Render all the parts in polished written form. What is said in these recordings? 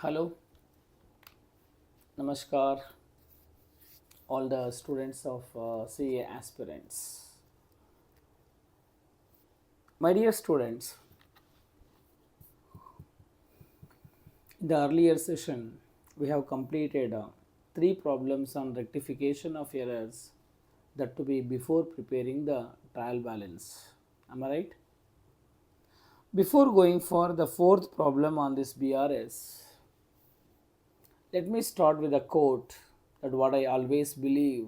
Hello, Namaskar, all the students of CA aspirants. My dear students, in the earlier session, we have completed three problems on rectification of errors that to be before preparing the trial balance. Am I right? Before going for the fourth problem on this BRS, let me start with a quote that what I always believe.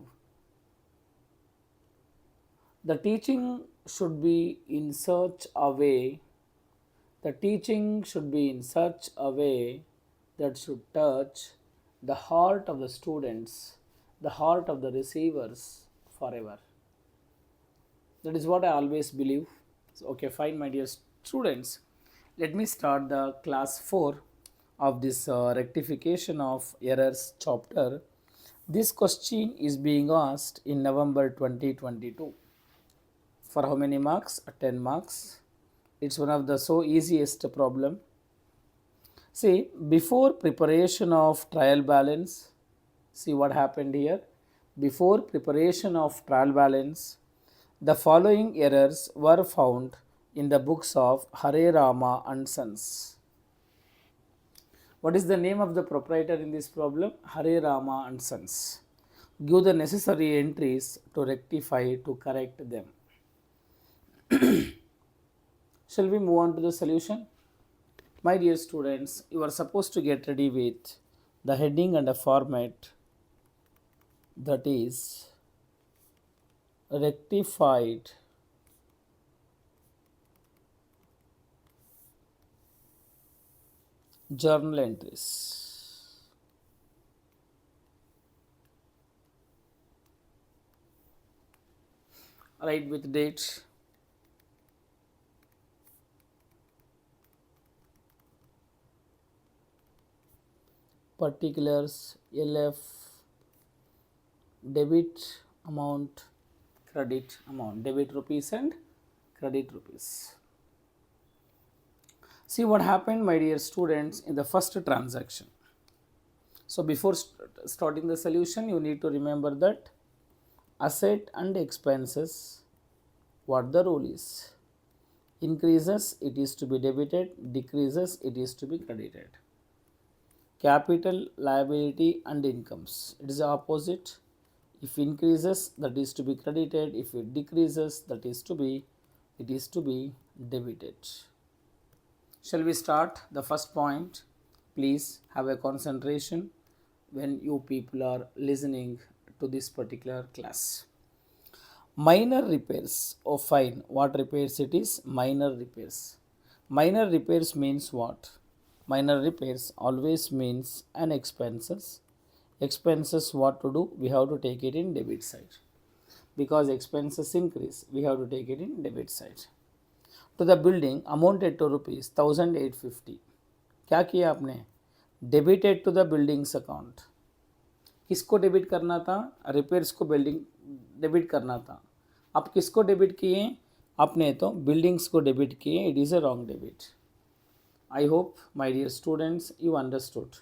The teaching should be in such a way, the teaching should be in such a way that should touch the heart of the students, the heart of the receivers forever. That is what I always believe. So, okay, fine, my dear students. Let me start the class 4 of this rectification of errors chapter. This question is being asked in November 2022. For how many marks? 10 marks. It's one of the so easiest problem. See, before preparation of trial balance, see what happened here. Before preparation of trial balance, the following errors were found in the books of Hare Rama and Sons. What is the name of the proprietor in this problem? Hare Rama and Sons. Give the necessary entries to rectify, to correct them. Shall we move on to the solution? My dear students, you are supposed to get ready with the heading and a format that is rectified journal entries. Write with date, particulars, LF, debit amount, credit amount, debit rupees and credit rupees. See what happened, my dear students, in the first transaction. So before starting the solution, you need to remember that asset and expenses, what the rule is. Increases, it is to be debited, decreases, it is to be credited. Capital, liability and incomes, it is the opposite. If increases, that is to be credited. If it decreases, that is to be, it is to be debited. Shall we start the first point? Please have a concentration when you people are listening to this particular class. Minor repairs. Oh fine, what repairs it is? Minor repairs. Minor repairs means what? Minor repairs always means an expenses. Expenses, what to do? We have to take it in debit side. Because expenses increase, we have to take it in debit side. To the building amounted to rupees 1850. क्या किया आपने? Debited to the buildings account. किसको debit करना था? Repairs को building debit करना था. आप किसको डेबिट किए? आपने तो बिल्डिंग्स को डेबिट किए. It is a wrong debit. I hope, my dear students, you understood.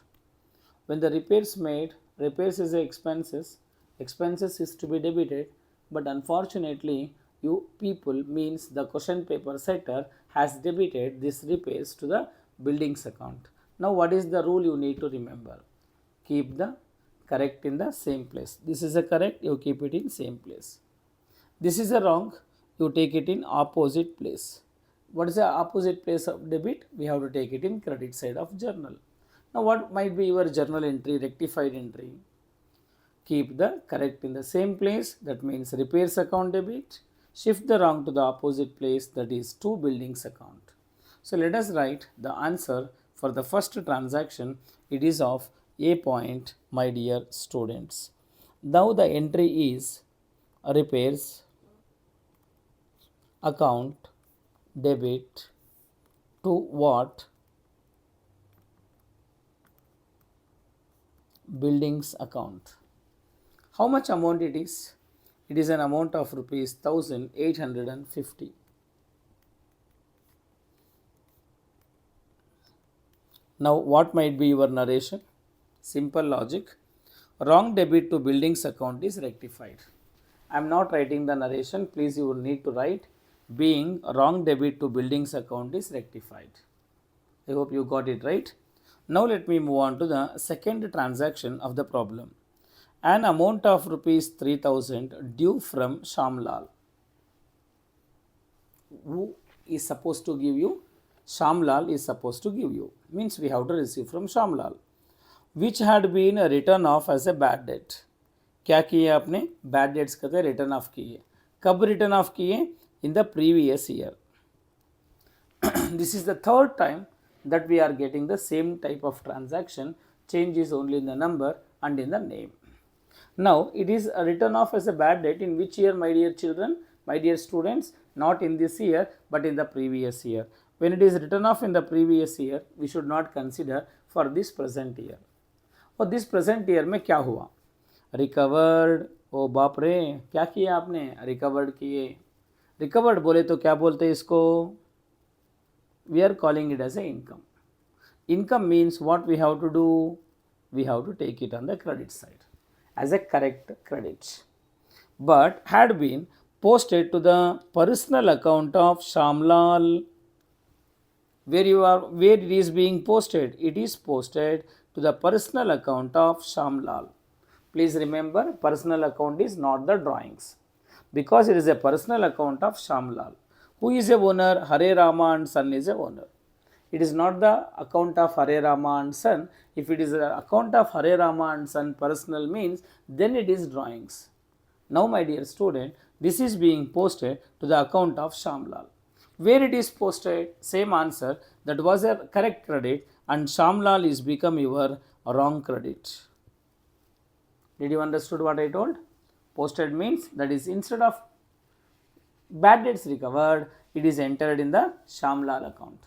When the repairs made, repairs is a expenses is to be debited, but unfortunately, you people means the question paper setter has debited this repairs to the buildings account. Now, what is the rule you need to remember? Keep the correct in the same place. This is a correct, you keep it in same place. This is a wrong, you take it in opposite place. What is the opposite place of debit? We have to take it in credit side of journal. Now what might be your journal entry, rectified entry? Keep the correct in the same place, that means repairs account debit. Shift the wrong to the opposite place, that is to buildings account. So let us write the answer for the first transaction. It is of A point, my dear students. Now the entry is repairs account debit to what? Buildings account. How much amount it is? It is an amount of rupees 1850. Now what might be your narration? Simple logic. Wrong debit to buildings account is rectified. I am not writing the narration. Please, you will need to write being wrong debit to buildings account is rectified. I hope you got it right. Now let me move on to the second transaction of the problem. An amount of rupees 3000 due from Shamlal. Who is supposed to give you? Shamlal is supposed to give you. Means we have to receive from Shamlal. Which had been written off as a bad debt. क्या किए आपने? Bad debts कहते return of किए. कब return of किए? In the previous year. This is the third time that we are getting the same type of transaction. Change is only in the number and in the name. Now it is written off as a bad debt in which year, my dear children, my dear students? Not in this year but in the previous year. When it is written off in the previous year, we should not consider for this present year. और this present year में क्या हुआ? Recovered. ओ बाप रे, क्या किया आपने? Recovered किए. रिकवर्ड बोले तो क्या बोलते हैं इसको? We are calling it as a income. Income means what we have to do? We have to take it on the credit side as a correct credit, but had been posted to the personal account of Shamlal. Where it is being posted? It is posted to the personal account of Shamlal. Please remember, personal account is not the drawings, because it is a personal account of Shamlal. Who is a owner? Hare Rama and Son is a owner. It is not the account of Hare Rama and Son. If it is the account of Hare Rama and Son personal means, then it is drawings. Now my dear student, this is being posted to the account of Shamlal. Where it is posted? Same answer. That was a correct credit and Shamlal is become your wrong credit. Did you understood what I told? Posted means that is instead of bad debts recovered, it is entered in the Shamlal account.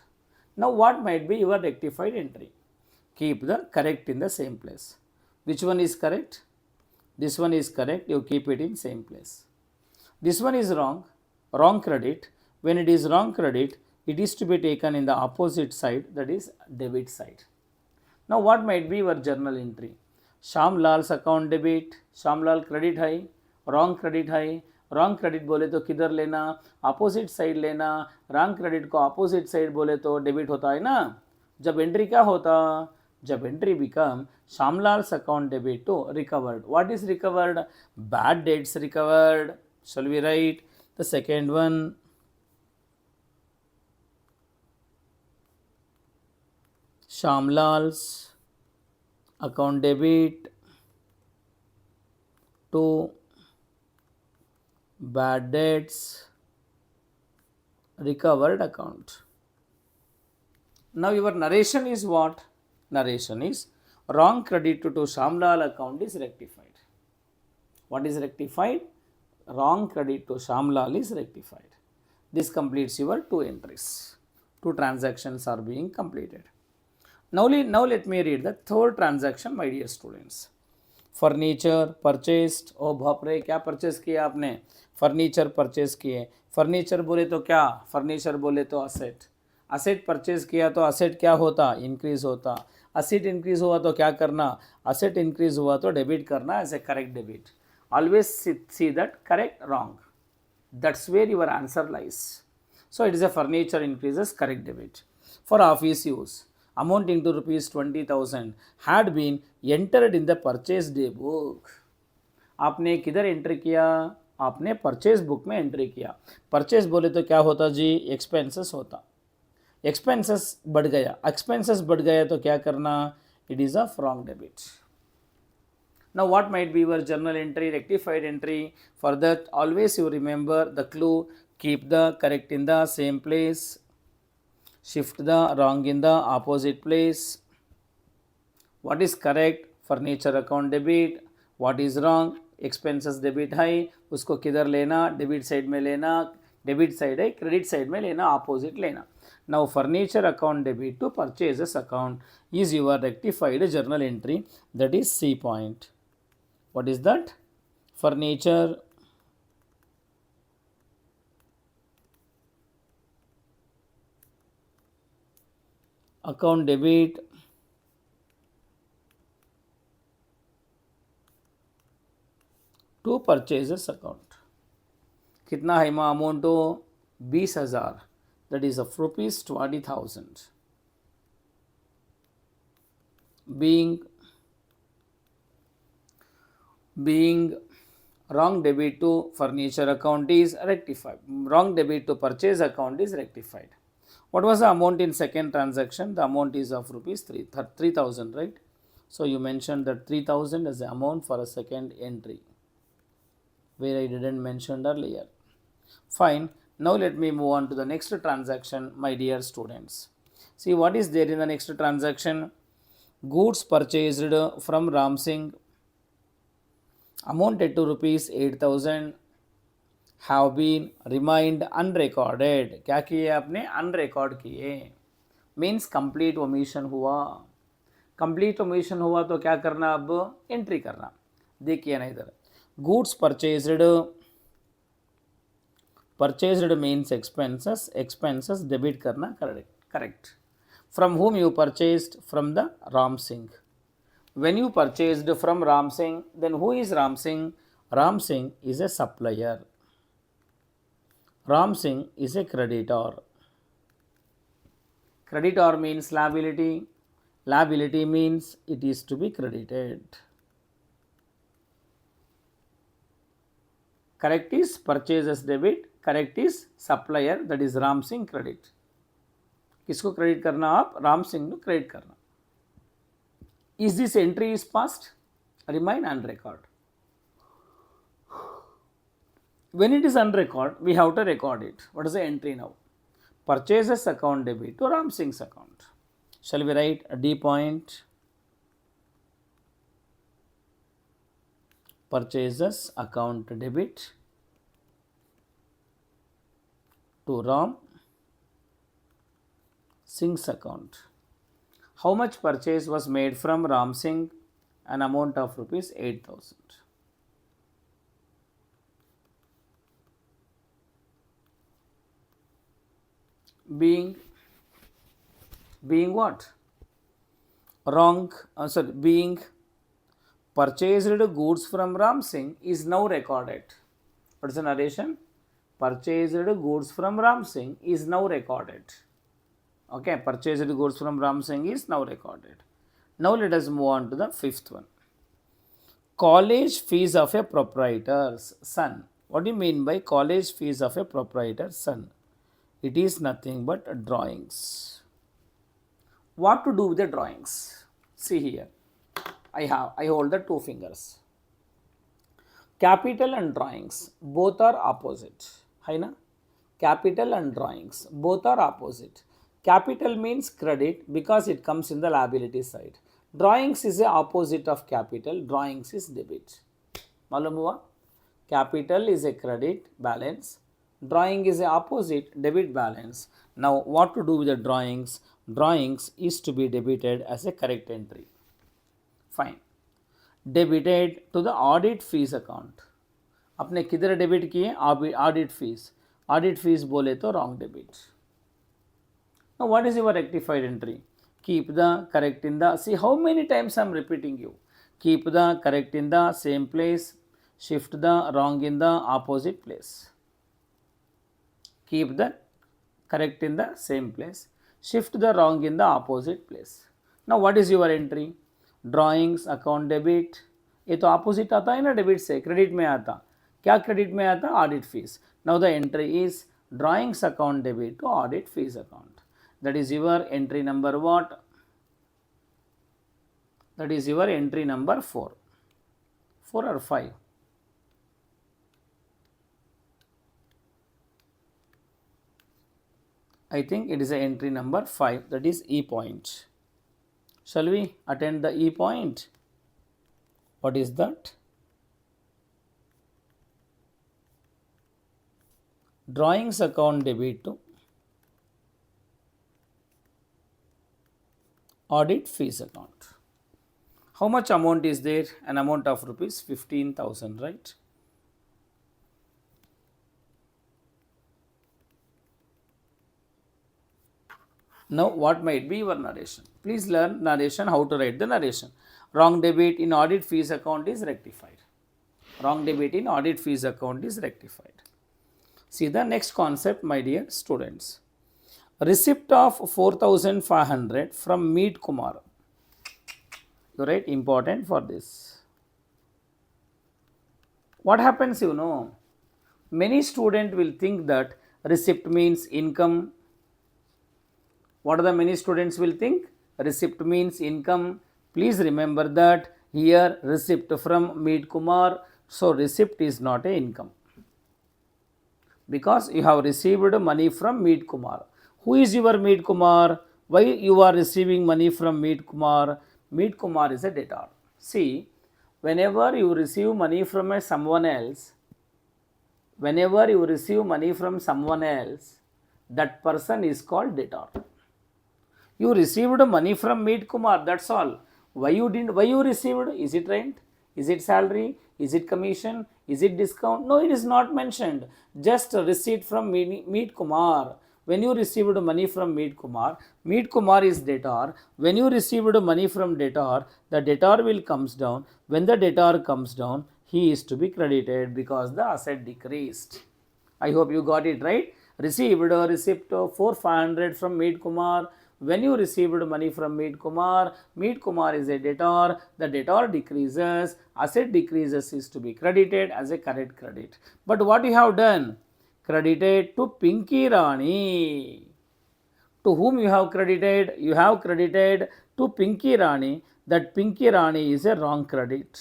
Now what might be your rectified entry? Keep the correct in the same place. Which one is correct? This one is correct. You keep it in same place. This one is wrong. Wrong credit. When it is wrong credit, it is to be taken in the opposite side, that is debit side. Now what might be your journal entry? Shamlal's account debit. Shamlal credit है, wrong credit है. Wrong credit बोले तो किधर लेना? Opposite side लेना. Wrong credit को opposite side बोले तो डेबिट होता है ना. जब एंट्री क्या होता? जब entry become Shamlal's account debit to recovered. What is recovered? Bad debts recovered. Shall we write the second one? Shamlal's account debit to bad debts recovered account. Now your narration is what? Narration is wrong credit to Shamlal account is rectified. What is rectified? Wrong credit to Shamlal is rectified. This completes your two entries. Two transactions are being completed. Now let me read the third transaction, my dear students. Furniture purchased. ओ बाप रे, क्या purchase किया आपने? Furniture purchase किए. Furniture बोले तो क्या? फर्नीचर बोले तो असेट. असेट परचेस किया तो असेट क्या होता? इंक्रीज होता. असेट इंक्रीज हुआ तो क्या करना? असेट इंक्रीज हुआ तो डेबिट करना as a correct debit. Always see that correct wrong. That's where your answer lies. So it is a furniture increases correct debit. For office use, amounting to rupees 20,000 had been entered in the purchase day book. आपने किधर entry किया? आपने purchase book में entry किया. Purchase बोले तो क्या होता जी? एक्सपेंसेस होता. एक्सपेंसेस बढ़ गया. एक्सपेंसेस बढ़ गया तो क्या करना? It is a wrong debit. Now what might be your journal entry, rectified entry? For that, always you remember the clue. Keep the correct in the same place. Shift the wrong in the opposite place. What is correct? Furniture account debit. What is wrong? Expenses debit है, उसको किधर लेना? Debit side में लेना. Debit side है, credit side में लेना, opposite लेना. Now furniture account debit to purchases account is your rectified journal entry, that is C point. What is that? Furniture account debit to purchases account. कितना है मा amount हो 20,000, that is of rupees 20,000. Being wrong debit to furniture account is rectified. Wrong debit to purchase account is rectified. What was the amount in second transaction? The amount is of rupees 3,000, right? So you mentioned that 3,000 as the amount for a second entry, where I didn't mention earlier. Fine. Now let me move on to the next transaction, my dear students. See what is there in the next transaction. Goods purchased from Ram Singh amounted to rupees 8,000 have been remained unrecorded. क्या किए आपने? Unrecord किए. Means complete omission हुआ. Complete omission हुआ तो क्या करना? अब एंट्री करना. देखिए ना इधर, goods purchased means expenses. Expenses debit करना. Correct. From whom you purchased? From the Ram Singh. When you purchased from Ram Singh, then who is Ram Singh? Ram Singh is a supplier. Ram Singh is a creditor. Creditor means liability. Liability means it is to be credited. Correct is purchases debit. Correct is supplier, that is Ram Singh credit. किसको credit करना? आप राम सिंह को credit करना. Is this entry is past? Remain unrecord. When it is unrecord, we have to record it. What is the entry now? Purchases account debit to Ram Singh's account. Shall we write a D point? Purchases account debit to Ram Singh's account. How much purchase was made from Ram Singh? An amount of rupees 8,000. Being what? Wrong. Being purchased goods from Ram Singh is now recorded. What is the narration? Purchased goods from Ram Singh is now recorded. Okay, purchased goods from Ram Singh is now recorded. Now let us move on to the fifth one. College fees of a proprietor's son. What do you mean by college fees of a proprietor's son? It is nothing but drawings. What to do with the drawings? See here. I hold the two fingers. Capital and drawings both are opposite. है ना? Capital and drawings both are opposite. Capital means credit because it comes in the liability side. Drawings is the opposite of capital. Drawings is debit. मालूम हुआ? Capital is a credit balance. Drawing is the opposite, debit balance. Now what to do with the drawings? Drawings is to be debited as a correct entry. Fine. Debited to the audit fees account. अपने किधर debit किए? Audit fees. Audit fees बोले तो wrong debit. Now what is your rectified entry? Keep the correct in the, see how many times I am repeating you. Keep the correct in the same place. Shift the wrong in the opposite place. Keep the correct in the same place. Shift the wrong in the opposite place. Now what is your entry? Drawings account debit. ये तो opposite आता है ना debit से, credit में आता. क्या credit में आता? Audit fees. Now the entry is drawings account debit to audit fees account. That is your entry number what? That is your entry number 4. 4 or 5? I think it is a entry number 5, that is E point. Shall we attend the E point? What is that? Drawings account debit to audit fees account. How much amount is there? An amount of rupees 15,000, right? Now what might be your narration? Please learn narration, how to write the narration. Wrong debit in audit fees account is rectified. Wrong debit in audit fees account is rectified. See the next concept, my dear students. Receipt of 4,500 from Meet Kumar. Right, important for this. What happens, many students will think that receipt means income. What are the many students will think? Receipt means income. Please remember that here receipt from Meet Kumar. So receipt is not a income, because you have received money from Meet Kumar. Who is your Meet Kumar? Why you are receiving money from Meet Kumar? Meet Kumar is a debtor. See, whenever you receive money from someone else, that person is called debtor. You received money from Meet Kumar, that's all. Why you received? Is it rent? Is it salary? Is it commission? Is it discount? No, it is not mentioned. Just a receipt from Meet Kumar. When you received money from Meet Kumar is debtor. When you received money from debtor, the debtor will comes down. When the debtor comes down, he is to be credited because the asset decreased. I hope you got it right. Received a receipt of 4,500 from Meet Kumar. When you received money from Meet Kumar is a debtor. The debtor decreases, asset decreases is to be credited as a correct credit. But what you have done? Credited to Pinky Rani. To whom you have credited? You have credited to Pinky Rani. That Pinky Rani is a wrong credit.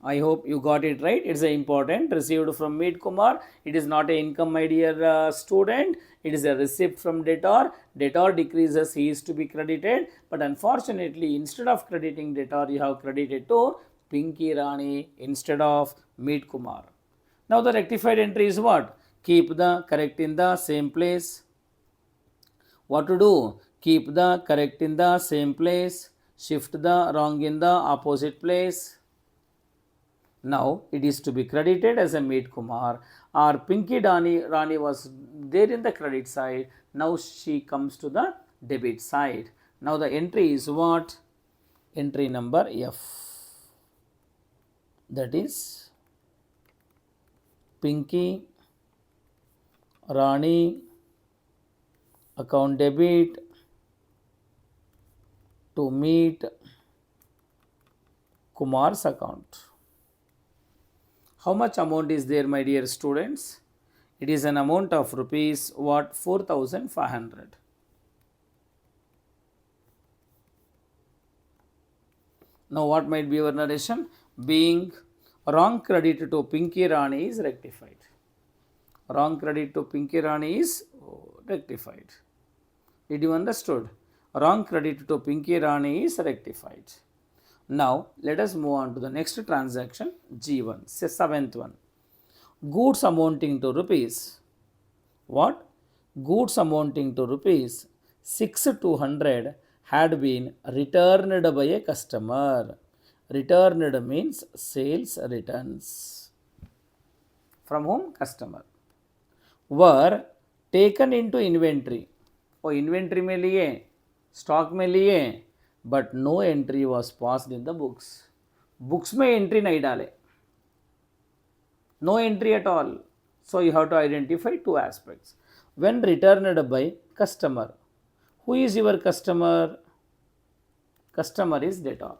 I hope you got it right. It's important. Received from Meet Kumar. It is not an income, my dear student. It is a receipt from debtor. Debtor decreases, he is to be credited. But unfortunately, instead of crediting debtor, you have credited to Pinky Rani instead of Meet Kumar. Now the rectified entry is what? Keep the correct in the same place. What to do? Keep the correct in the same place. Shift the wrong in the opposite place. Now it is to be credited as a Meet Kumar, or Pinky Rani was there in the credit side. Now she comes to the debit side. Now the entry is what? Entry number F. That is Pinky Rani account debit to Meet Kumar's account. How much amount is there, my dear students? It is an amount of rupees what? 4,500. Now what might be your narration? Being wrong credit to Pinky Rani is rectified. Wrong credit to Pinky Rani is rectified. Did you understood? Wrong credit to Pinky Rani is rectified. Now, let us move on to the next transaction, G1, say 7th one. Goods amounting to rupees. What? Goods amounting to rupees 6,200 had been returned by a customer. Returned means sales returns. From whom? Customer. Were taken into inventory. Oh, inventory में लिए, stock में लिए, but no entry was passed in the books. Books में entry नहीं डाले. No entry at all. So you have to identify two aspects. When returned by customer. Who is your customer? Customer is debtor.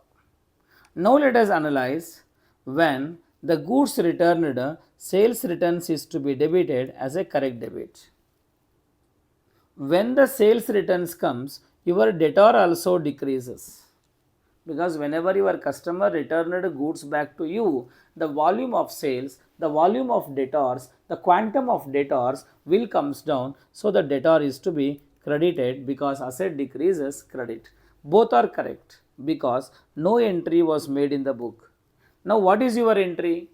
Now let us analyze when the goods returned, sales returns is to be debited as a correct debit. When the sales returns comes, your debtor also decreases, because whenever your customer returned goods back to you, the volume of sales, the volume of debtors, the quantum of debtors will comes down. So the debtor is to be credited because asset decreases, credit. Both are correct because no entry was made in the book. Now what is your entry?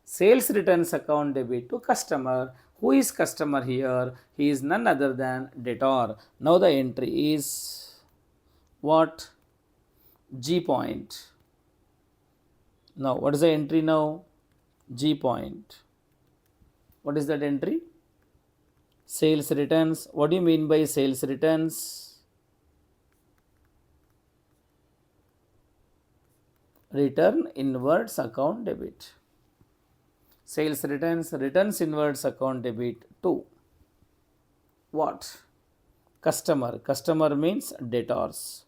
Sales returns account debit to customer. Who is customer here? He is none other than debtor. Now the entry is what? G point. Now what is the entry now? G point. What is that entry? Sales returns. What do you mean by sales returns? return inwards account debit. Sales returns inwards account debit to what? Customer. Customer means debtors.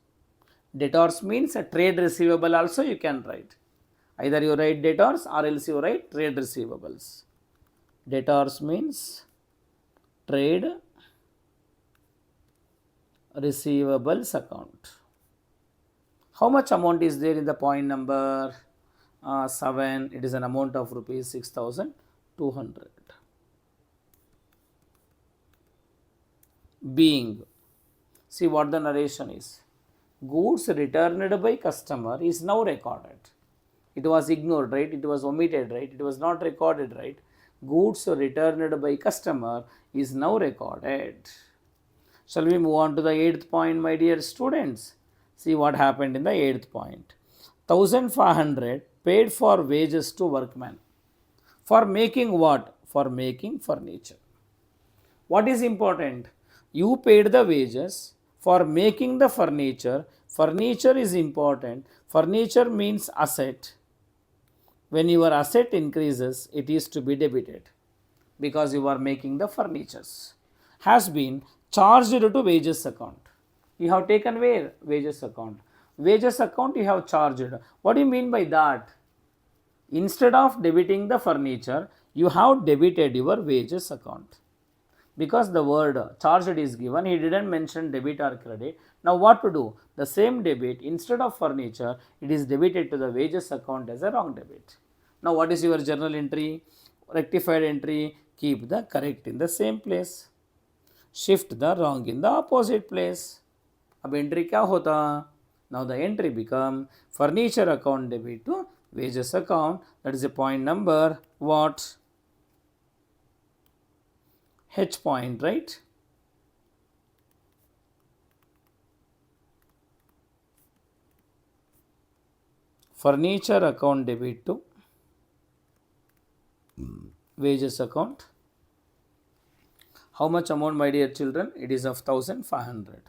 Debtors means a trade receivable also you can write. Either you write debtors or else you write trade receivables. Debtors means trade receivables account. How much amount is there in the point number 7? It is an amount of rupees 6,200. Being, see what the narration is. Goods returned by customer is now recorded. It was ignored, right? It was omitted, right? It was not recorded, right? Goods returned by customer is now recorded. Shall we move on to the 8th point, my dear students? See what happened in the 8th point. 1,500 paid for wages to workmen. For making what? For making furniture. What is important? You paid the wages for making the furniture. Furniture is important. Furniture means asset. When your asset increases, it is to be debited because you are making the furnitures. Has been charged to wages account. You have taken where? Wages account. Wages account you have charged. What do you mean by that? Instead of debiting the furniture, you have debited your wages account. Because the word charged is given, he didn't mention debit or credit. Now what to do? The same debit, instead of furniture, it is debited to the wages account as a wrong debit. Now what is your journal entry? Rectified entry, keep the correct in the same place. Shift the wrong in the opposite place. अब entry क्या होता? Now the entry become furniture account debit to wages account. That is a point number what? H point, right? Furniture account debit to wages account. How much amount, my dear children? It is of 1,500.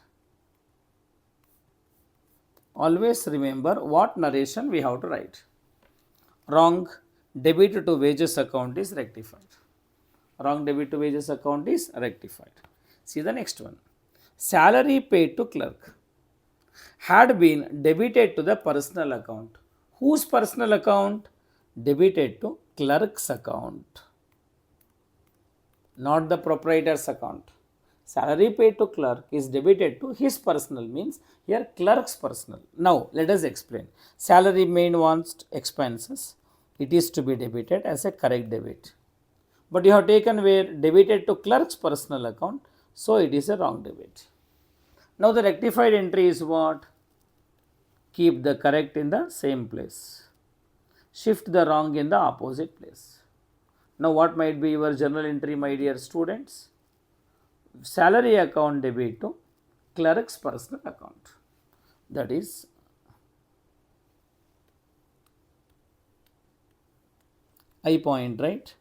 Always remember what narration we have to write. Wrong debit to wages account is rectified. Wrong debit to wages account is rectified. See the next one. Salary paid to clerk had been debited to the personal account. Whose personal account? Debited to clerk's account, not the proprietor's account. Salary paid to clerk is debited to his personal, means here clerk's personal. Now let us explain. Salary main wants expenses. It is to be debited as a correct debit. But you have taken where? Debited to clerk's personal account, so it is a wrong debit. Now the rectified entry is what? Keep the correct in the same place. Shift the wrong in the opposite place. Now what might be your journal entry, my dear students? Salary account debit to clerk's personal account. That is I point, right?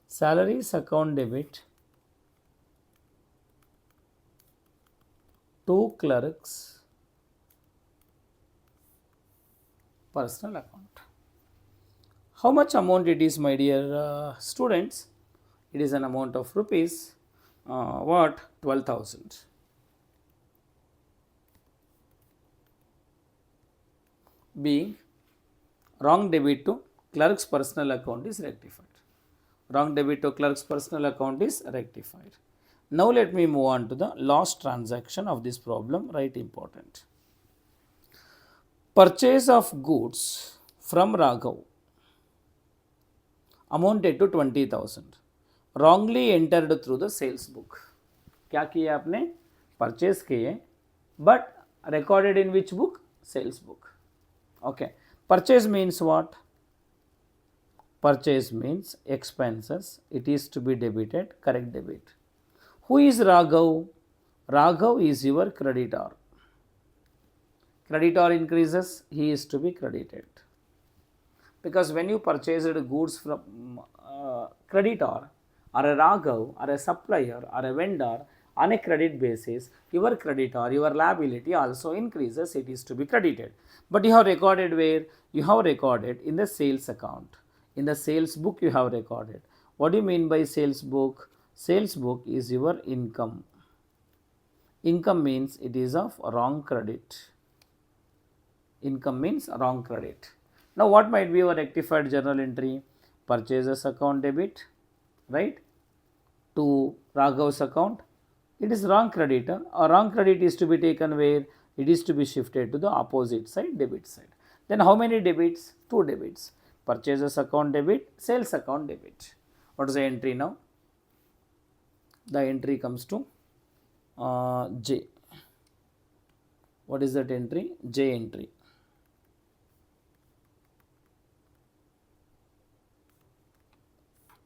Salaries account debit to clerk's personal account. How much amount it is, my dear students? It is an amount of rupees what? 12,000. Being wrong debit to clerk's personal account is rectified. Wrong debit to clerk's personal account is rectified. Now let me move on to the last transaction of this problem, right? Important. Purchase of goods from Raghav amounted to 20,000. Wrongly entered through the sales book. क्या किया आपने? Purchase किए, but recorded in which book? Sales book. Okay. Purchase means what? Purchase means expenses. It is to be debited, correct debit. Who is Raghav? Raghav is your creditor. Creditor increases, he is to be credited. Because when you purchased goods from creditor or a Raghav or a supplier or a vendor On a credit basis, your credit or your liability also increases, it is to be credited. But you have recorded where? You have recorded in the sales account. In the sales book you have recorded. What do you mean by sales book? Sales book is your income. Income means it is of wrong credit. Income means wrong credit. Now what might be your rectified journal entry? Purchases account debit, right, to Raghav's account. It is wrong credit. A wrong credit is to be taken where? It is to be shifted to the opposite side, debit side. Then how many debits? Two debits. Purchases account debit, sales account debit. What is the entry now? The entry comes to J. What is that entry? J entry.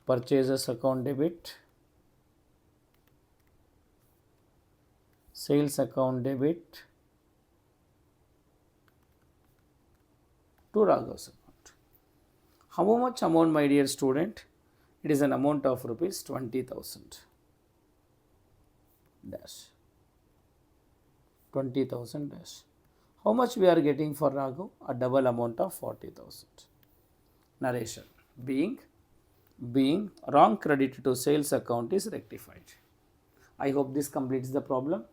Purchases account debit, sales account debit to Raghav's account. How much amount, my dear student? It is an amount of rupees 20,000 dash. 20,000 dash. How much we are getting for Raghav? A double amount of 40,000. Narration. Being wrong credit to sales account is rectified. I hope this completes the problem.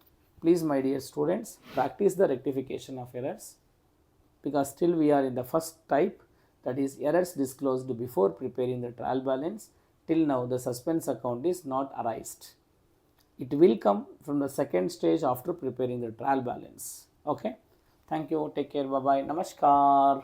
Please, my dear students, practice the rectification of errors, because still we are in the first type, that is errors disclosed before preparing the trial balance. Till now the suspense account is not arised. It will come from the second stage after preparing the trial balance. Okay. Thank you. Take care. Bye bye. Namaskar.